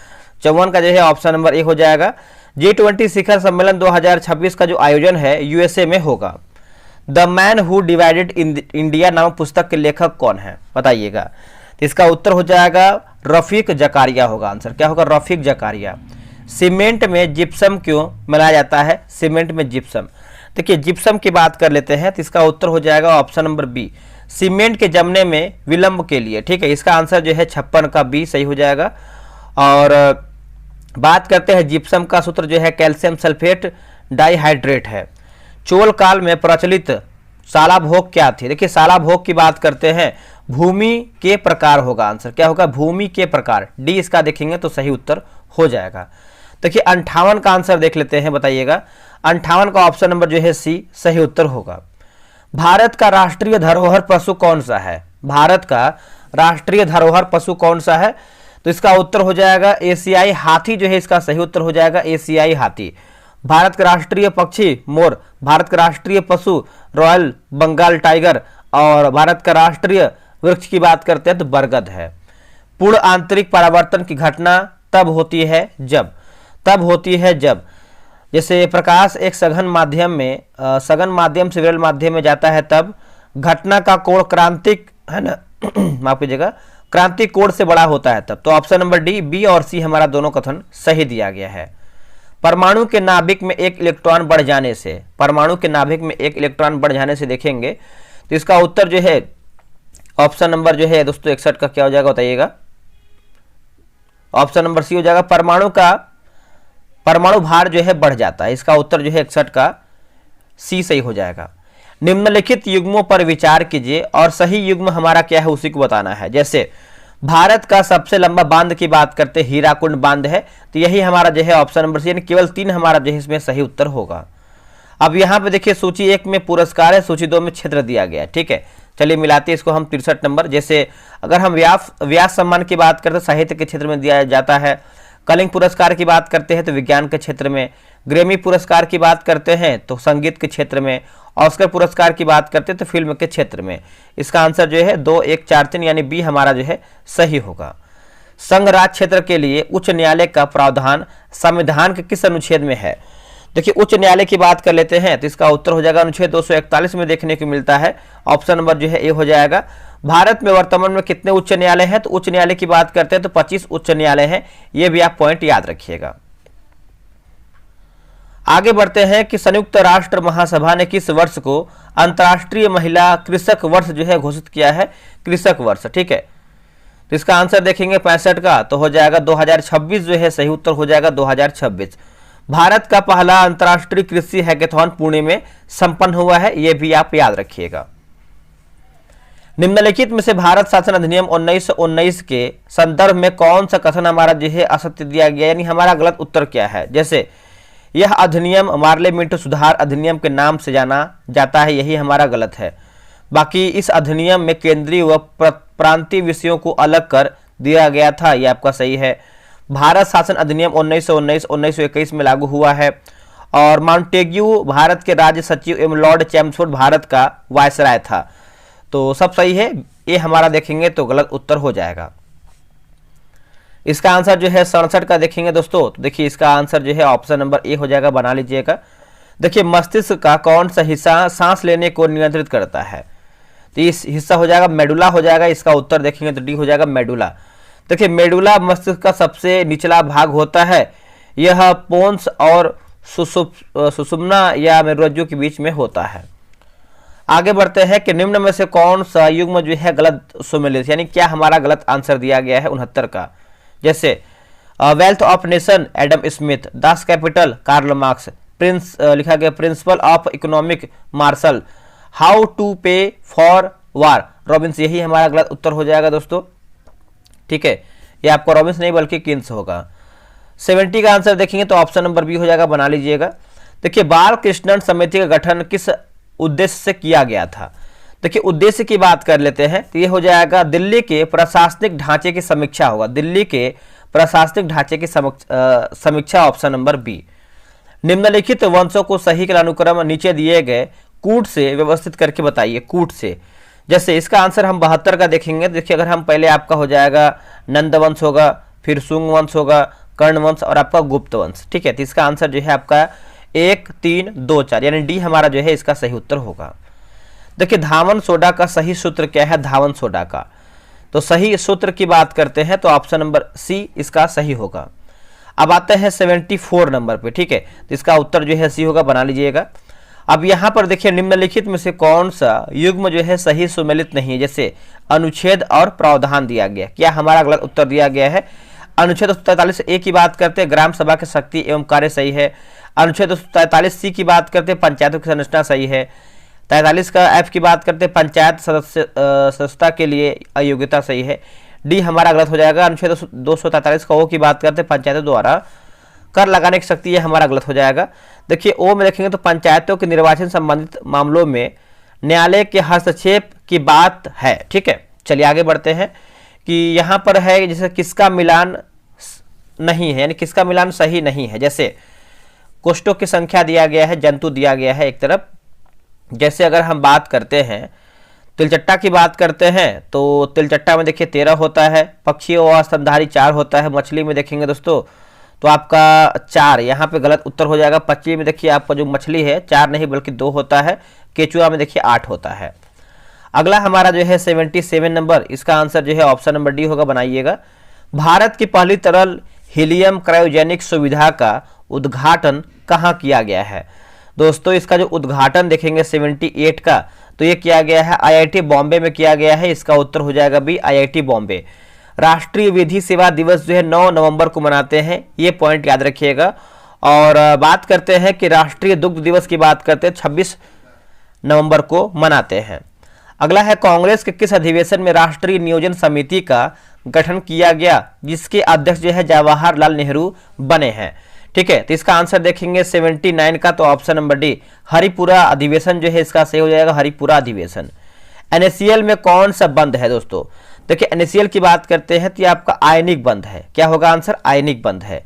54 का जो है ऑप्शन नंबर ए हो जाएगा। G20 शिखर सम्मेलन 2026 का जो आयोजन है यूएसए में होगा। The man who divided India नामक पुस्तक के लेखक कौन है? बताइएगा। तो इसका उत्तर हो जाएगा रफीक जकारिया होगा आंसर। क्या होगा? रफीक जकारिया। सीमेंट में जिप्सम क्यों मिलाया जाता है? सीमेंट में जिप्सम, देखिए जिप्सम की बात कर लेते हैं तो इसका उत्तर हो जाएगा ऑप्शन नंबर बी, सीमेंट के जमने में विलंब के लिए। ठीक है, इसका आंसर जो है 56 का बी सही हो जाएगा। और बात करते हैं जिप्सम का सूत्र जो है कैल्शियम सल्फेट डाइहाइड्रेट है। चोल काल में प्रचलित साला भोग क्या थी? देखिए साला भोग की बात करते हैं भूमि के प्रकार होगा आंसर। क्या होगा? भूमि के प्रकार। डी इसका देखेंगे तो सही उत्तर हो जाएगा। देखिए 58 का आंसर देख लेते हैं, बताइएगा। 58 का ऑप्शन नंबर जो है सी सही उत्तर होगा। भारत का राष्ट्रीय धरोहर पशु कौन सा है? भारत का राष्ट्रीय धरोहर पशु कौन सा है? तो इसका उत्तर हो जाएगा एशियाई हाथी जो है इसका सही उत्तर हो जाएगा एशियाई हाथी। भारत का राष्ट्रीय पक्षी मोर, भारत का राष्ट्रीय पशु रॉयल बंगाल टाइगर और भारत का राष्ट्रीय वृक्ष की बात करते हैं तो बरगद है। पूर्ण आंतरिक परावर्तन की घटना तब होती है जब जैसे प्रकाश एक सघन माध्यम से विरल माध्यम में जाता है तब घटना का कोण क्रांतिक है ना माफ कीजिएगा क्रांतिक कोण से बड़ा होता है तब। तो ऑप्शन नंबर डी, बी और सी हमारा दोनों कथन सही दिया गया है। परमाणु के नाभिक में एक इलेक्ट्रॉन बढ़ जाने से देखेंगे तो इसका उत्तर जो है ऑप्शन नंबर जो है दोस्तों 61 का क्या हो जाएगा बताइएगा। ऑप्शन नंबर सी हो जाएगा, परमाणु भार जो है बढ़ जाता है। इसका उत्तर जो है 61 का सी सही हो जाएगा। निम्नलिखित युग्मों पर विचार कीजिए और सही युग्म हमारा क्या है उसी को बताना है। जैसे भारत का सबसे लंबा बांध की बात करते हीराकुंड बांध है, तो यही हमारा जो है ऑप्शन नंबर सी, यानी केवल 3 हमारा जो है इसमें सही उत्तर होगा। अब यहाँ पे देखिए सूची 1 में पुरस्कार है, सूची 2 में क्षेत्र दिया गया है। ठीक है, चलिए मिलाते हैं इसको हम 63 नंबर। जैसे अगर हम व्यास सम्मान की बात करते हैं साहित्य के क्षेत्र में दिया जाता है, कलिंग पुरस्कार की बात करते हैं तो विज्ञान के क्षेत्र में, ग्रेमी पुरस्कार की बात करते हैं तो संगीत के क्षेत्र में, ऑस्कर पुरस्कार की बात करते हैं तो फिल्म के क्षेत्र में। इसका आंसर जो है 2, 1, 4, 3 यानी बी हमारा जो है सही होगा। संघ राज क्षेत्र के लिए उच्च न्यायालय का प्रावधान संविधान के किस अनुच्छेद में है? देखिए उच्च न्यायालय की बात कर लेते हैं तो इसका उत्तर हो जाएगा अनुच्छेद 241 में देखने को मिलता है। ऑप्शन नंबर जो है ए हो जाएगा। भारत में वर्तमान में कितने उच्च न्यायालय हैं? तो उच्च न्यायालय की बात करते हैं तो 25 उच्च न्यायालय हैं। ये भी आप पॉइंट याद रखिएगा। आगे बढ़ते हैं कि संयुक्त राष्ट्र महासभा ने किस वर्ष को अंतर्राष्ट्रीय महिला कृषक वर्ष जो है घोषित किया है? कृषक वर्ष। ठीक है, तो इसका आंसर देखेंगे 65 का तो हो जाएगा 2026 जो है सही उत्तर हो जाएगा 2026। भारत का पहला अंतर्राष्ट्रीय कृषि हैकेथॉन पुणे में संपन्न हुआ है, यह भी आप याद रखिएगा। निम्नलिखित में से भारत शासन अधिनियम 1919 के संदर्भ में कौन सा कथन हमारा जो है असत्य दिया गया, यानी हमारा गलत उत्तर क्या है? जैसे यह अधिनियम मार्ले मिंटो सुधार अधिनियम के नाम से जाना जाता है, यही हमारा गलत है। बाकी इस अधिनियम में केंद्रीय व प्रांतीय विषयों को अलग कर दिया गया था, यह आपका सही है। भारत शासन अधिनियम 1919-1921 में लागू हुआ है और मॉन्टेग्यू भारत के राज्य सचिव एवं लॉर्ड चैम्सफोर्ड भारत का वायसराय था, तो सब सही है। ये हमारा देखेंगे तो गलत उत्तर हो जाएगा। इसका आंसर जो है 67 का देखेंगे दोस्तों, तो देखिए इसका आंसर जो है ऑप्शन नंबर ए हो जाएगा, बना लीजिएगा। देखिए मस्तिष्क का कौन सा हिस्सा सांस लेने को नियंत्रित करता है? तो इस हिस्सा हो जाएगा मेडुला हो जाएगा। इसका उत्तर देखेंगे तो डी हो जाएगा मेडुला। देखिए मेडुला मस्तिष्क का सबसे निचला भाग होता है, यह पोन्स और सुषुम्ना या मेरुरज्जु के बीच में होता है। आगे बढ़ते हैं कि निम्न में से कौन सा युग्म जो है गलत सुमेलित, यानी क्या हमारा गलत आंसर दिया गया है 69 का। जैसे wealth of nation Adam Smith, Das Kapital Karl Marx, लिखा गया principle of economic Marshall, how to pay for war Robbins, यही हमारा गलत उत्तर हो जाएगा दोस्तों। ठीक है, ये आपको रॉबिन्स नहीं बल्कि किन्स होगा। 70 का आंसर देखेंगे तो ऑप्शन नंबर बी हो जाएगा, बना लीजिएगा। देखिए बाल कृष्णन समिति का गठन किस उद्देश्य से किया गया था? देखिए उद्देश्य की बात कर लेते हैं तो ये हो जाएगा दिल्ली के प्रशासनिक ढांचे की समीक्षा होगा, दिल्ली के प्रशासनिक ढांचे की समीक्षा, ऑप्शन नंबर बी। निम्नलिखित वंशों को सही अनुक्रम नीचे दिए गए कूट से व्यवस्थित करके बताइए। कूट से, जैसे इसका आंसर हम 72 का देखेंगे। देखिए अगर हम पहले आपका हो जाएगा नंद वंश होगा, फिर सुंग वंश होगा, कर्ण वंश और आपका गुप्त वंश। ठीक है, तो इसका आंसर जो है आपका 1, 3, 2, 4 यानी डी हमारा जो है इसका सही उत्तर होगा। देखिए धावन सोडा का सही सूत्र क्या है? धावन सोडा का, तो सही सूत्र की बात करते हैं तो ऑप्शन नंबर सी इसका सही होगा। अब आते हैं 74 नंबर पे। ठीक है, तो इसका उत्तर जो है सी होगा, बना लीजिएगा। अब यहाँ पर देखिए निम्नलिखित में से कौन सा युग्म जो है सही सुमेलित नहीं है? जैसे अनुच्छेद और प्रावधान दिया गया, क्या हमारा गलत उत्तर दिया गया है? अनुच्छेद 243 ए की बात करते हैं ग्राम सभा की शक्ति एवं कार्य सही है। अनुच्छेद 243 सी की बात करते हैं पंचायतों की संरचना सही है। 43 का एफ की बात करते हैं पंचायत सदस्यता के लिए अयोग्यता सही है। डी हमारा गलत हो जाएगा। अनुच्छेद 243 का ओ की बात करते हैं पंचायतों द्वारा कर लगाने की शक्ति, यह हमारा गलत हो जाएगा। देखिए ओ में देखेंगे तो पंचायतों के निर्वाचन संबंधित मामलों में न्यायालय के हस्तक्षेप की बात है। ठीक है, चलिए आगे बढ़ते हैं कि यहाँ पर है जैसे किसका मिलान नहीं है, यानी किसका मिलान सही नहीं है। जैसे कोष्ठों की संख्या दिया गया है, जंतु दिया गया है एक तरफ। जैसे अगर हम बात करते हैं तिलचट्टा की बात करते हैं तो तिलचट्टा में देखिए 13 होता है, पक्षी व स्तनधारी 4 होता है। मछली में देखेंगे दोस्तों तो आपका 4, यहाँ पे गलत उत्तर हो जाएगा। पक्षी में देखिए आपका जो मछली है 4 नहीं बल्कि 2 होता है। केचुआ में देखिए 8 होता है। अगला हमारा जो है 77 नंबर, इसका आंसर जो है ऑप्शन नंबर डी होगा, बनाइएगा। भारत की पहली तरल हीलियम क्रायोजेनिक सुविधा का उद्घाटन कहाँ किया गया है? दोस्तों इसका जो उद्घाटन देखेंगे 78 का, तो ये किया गया है आईआईटी बॉम्बे में किया गया है। इसका उत्तर हो जाएगा बी, आईआईटी बॉम्बे। राष्ट्रीय विधि सेवा दिवस जो है 9 नवंबर को मनाते हैं, ये पॉइंट याद रखिएगा। और बात करते हैं कि राष्ट्रीय दुग्ध दिवस की बात करते हैं 26 नवंबर को मनाते हैं। अगला है कांग्रेस के किस अधिवेशन में राष्ट्रीय नियोजन समिति का गठन किया गया, जिसके अध्यक्ष जो है जवाहरलाल नेहरू बने हैं। ठीक है, तो इसका आंसर देखेंगे 79 का, तो ऑप्शन नंबर डी हरिपुरा अधिवेशन जो है इसका सही हो जाएगा, हरिपुरा अधिवेशन। NaCl में कौन सा बंध है दोस्तों? देखिए NaCl की बात करते हैं तो ये आपका आयनिक बंध है। क्या होगा आंसर? आयनिक बंध है।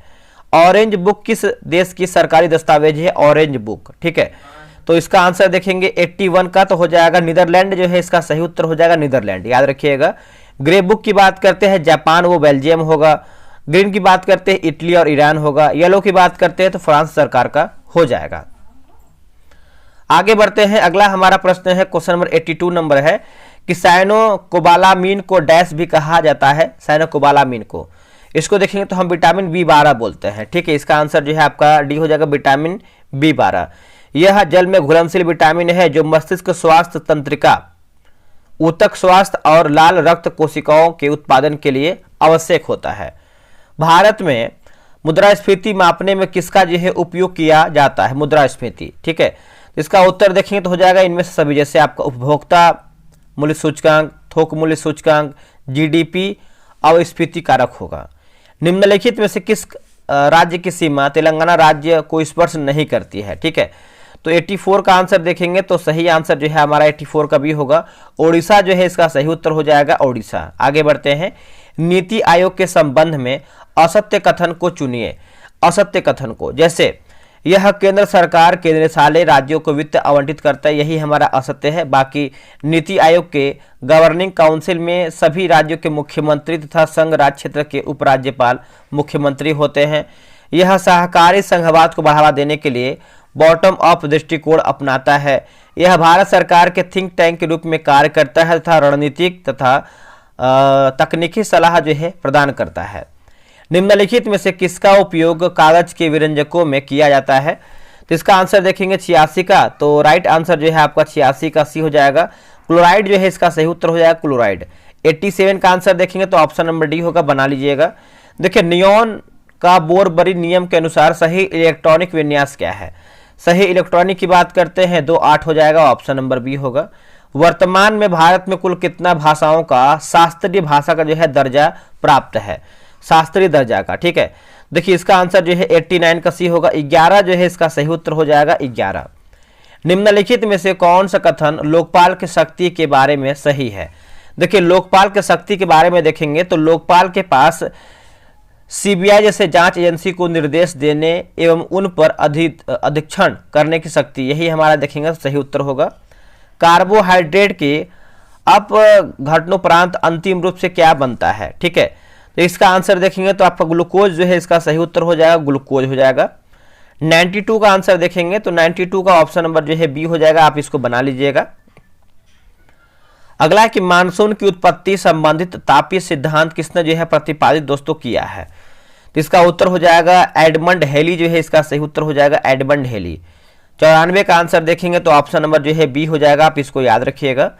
ऑरेंज बुक किस देश की सरकारी दस्तावेज है? Orange book. ठीक है, तो इसका आंसर देखेंगे 81 का, तो हो जाएगा नीदरलैंड जो है इसका सही उत्तर हो जाएगा, नीदरलैंड, याद रखिएगा। ग्रे बुक की बात करते हैं जापान, वो बेल्जियम होगा। ग्रीन की बात करते हैं इटली और ईरान होगा। येलो की बात करते हैं तो फ्रांस सरकार का हो जाएगा। आगे बढ़ते हैं, अगला हमारा प्रश्न है क्वेश्चन नंबर 82 नंबर है कि साइनोकोबालामीन को डैश भी कहा जाता है। साइनोकोबालामीन को, इसको देखेंगे तो हम विटामिन B12 बोलते हैं। ठीक है, इसका आंसर जो है आपका डी हो जाएगा, विटामिन B12। यह जल में घुलनशील विटामिन है जो मस्तिष्क स्वास्थ्य तंत्रिका, ऊतक स्वास्थ्य और लाल रक्त कोशिकाओं के उत्पादन के लिए आवश्यक होता है। भारत में मुद्रास्फीति मापने में किसका जो है उपयोग किया जाता है? मुद्रास्फीति। ठीक है, इसका उत्तर देखेंगे तो हो जाएगा इनमें से सभी, जैसे आपका उपभोक्ता मूल्य सूचकांक, थोक मूल्य सूचकांक, GDP और स्फीति कारक होगा। निम्नलिखित में से किस राज्य की सीमा तेलंगाना राज्य को स्पर्श नहीं करती है? ठीक है, तो 84 का आंसर देखेंगे तो सही आंसर जो है हमारा 84 का भी होगा। ओडिशा जो है इसका सही उत्तर हो जाएगा, ओडिशा। आगे बढ़ते हैं, नीति आयोग के संबंध में असत्य कथन को चुनिए। असत्य कथन को, जैसे यह केंद्र सरकार के निदेशालय राज्यों को वित्त आवंटित करता है, यही हमारा असत्य है। बाकी नीति आयोग के गवर्निंग काउंसिल में सभी राज्यों के मुख्यमंत्री तथा संघ राज्य क्षेत्र के उपराज्यपाल मुख्यमंत्री होते हैं। यह सहकारी संघवाद को बढ़ावा देने के लिए बॉटम अप दृष्टिकोण अपनाता है। यह भारत सरकार के थिंक टैंक के रूप में कार्य करता है तथा रणनीतिक तथा तकनीकी सलाह जो है प्रदान करता है। निम्नलिखित में से किसका उपयोग कागज के विरंजकों में किया जाता है? तो इसका आंसर देखेंगे 86 का, तो राइट आंसर जो है आपका 86 का सी हो जाएगा। क्लोराइड जो है इसका सही उत्तर हो जाएगा, क्लोराइड। 87 का आंसर देखेंगे तो ऑप्शन नंबर डी होगा, बना लीजिएगा। देखिए नियॉन का बोरबरी नियम के अनुसार सही इलेक्ट्रॉनिक विन्यास क्या है? सही इलेक्ट्रॉनिक की बात करते हैं 28 हो जाएगा, ऑप्शन नंबर बी होगा। वर्तमान में भारत में कुल कितना भाषाओं का शास्त्रीय भाषा का जो है दर्जा प्राप्त है? शास्त्रीय दर्जा का। ठीक है, देखिए इसका आंसर जो है 89 का सी होगा। 11 जो है इसका सही उत्तर हो जाएगा, 11। निम्नलिखित में से कौन सा कथन लोकपाल की शक्ति के बारे में सही है? देखिए लोकपाल की शक्ति के बारे में देखेंगे तो लोकपाल के पास CBI जैसे जांच एजेंसी को निर्देश देने एवं उन पर अधीक्षण करने की शक्ति, यही हमारा देखेंगे सही उत्तर होगा। कार्बोहाइड्रेट के अपघटनोपरांत अंतिम रूप से क्या बनता है? ठीक है, तो इसका आंसर देखेंगे तो आपका ग्लूकोज जो है इसका सही उत्तर हो जाएगा, ग्लूकोज हो जाएगा। 92 का आंसर देखेंगे तो 92 का ऑप्शन नंबर जो है बी हो जाएगा, आप इसको बना लीजिएगा। अगला है कि मानसून की उत्पत्ति संबंधित तापीय सिद्धांत किसने जो है प्रतिपादित दोस्तों किया है? तो इसका उत्तर हो जाएगा एडमंड हेली जो है इसका सही उत्तर हो जाएगा, एडमंड हेली। 94 का आंसर देखेंगे तो ऑप्शन नंबर जो है बी हो जाएगा, आप इसको याद रखिएगा।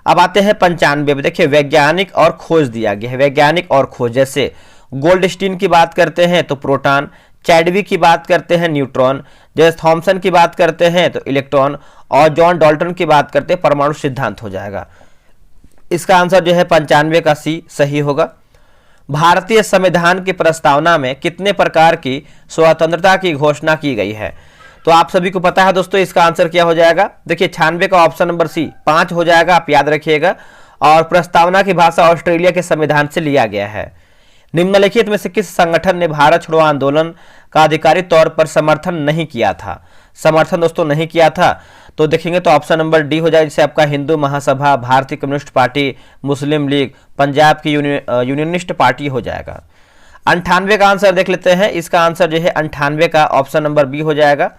अब आते हैं 95 में, देखिए वैज्ञानिक और खोज दिया गया है। वैज्ञानिक और खोज, जैसे गोल्डस्टीन की बात करते हैं तो प्रोटॉन, चैडविक की बात करते हैं न्यूट्रॉन, जैसे थॉमसन की बात करते हैं तो इलेक्ट्रॉन, और जॉन डाल्टन की बात करते हैं परमाणु सिद्धांत हो जाएगा। इसका आंसर जो है 95 का सी सही होगा। भारतीय संविधान की प्रस्तावना में कितने प्रकार की स्वतंत्रता की घोषणा की गई है? तो आप सभी को पता है दोस्तों, इसका आंसर क्या हो जाएगा? देखिए 96 का ऑप्शन नंबर सी 5 हो जाएगा, आप याद रखिएगा। और प्रस्तावना की भाषा ऑस्ट्रेलिया के संविधान से लिया गया है। निम्नलिखित में से किस संगठन ने भारत छोड़ो आंदोलन का आधिकारिक तौर पर समर्थन नहीं किया था? समर्थन दोस्तों नहीं किया था, तो देखेंगे तो ऑप्शन नंबर डी हो जाएगा, जैसे आपका हिंदू महासभा, भारतीय कम्युनिस्ट पार्टी, मुस्लिम लीग, पंजाब की यूनियनिस्ट पार्टी हो जाएगा। 98 का आंसर देख लेते हैं, इसका आंसर जो है 98 का ऑप्शन नंबर बी हो जाएगा।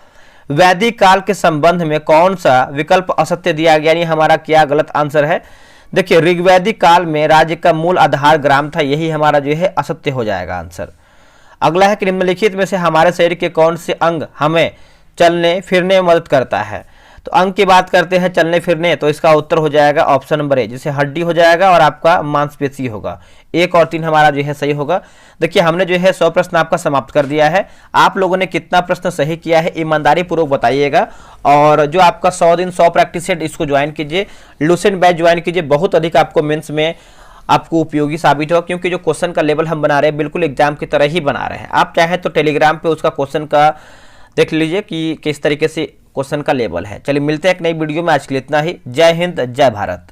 वैदिक काल के संबंध में कौन सा विकल्प असत्य दिया गया, यानी हमारा क्या गलत आंसर है? देखिए ऋग्वैदिक काल में राज्य का मूल आधार ग्राम था, यही हमारा जो है असत्य हो जाएगा आंसर। अगला है कि निम्नलिखित में से हमारे शरीर के कौन से अंग हमें चलने फिरने में मदद करता है? तो अंग की बात करते हैं चलने फिरने, तो इसका उत्तर हो जाएगा ऑप्शन नंबर ए, जिसे हड्डी हो जाएगा और आपका मांसपेशी होगा। 1 और 3 हमारा जो है सही होगा। देखिए हमने जो है 100 प्रश्न आपका समाप्त कर दिया है। आप लोगों ने कितना प्रश्न सही किया है ईमानदारी पूर्वक बताइएगा। और जो आपका 100 दिन 100 प्रैक्टिस सेट, इसको ज्वाइन कीजिए, लूसेंट बैच ज्वाइन कीजिए। बहुत अधिक आपको मेंस में आपको उपयोगी साबित होगा, क्योंकि जो क्वेश्चन का लेवल हम बना रहे हैं बिल्कुल एग्जाम की तरह ही बना रहे हैं। आप चाहें तो टेलीग्राम पे उसका क्वेश्चन का देख लीजिए कि किस तरीके से क्वेश्चन का लेवल है। चलिए मिलते हैं एक नई वीडियो में, आज के लिए इतना ही। जय हिंद, जय भारत।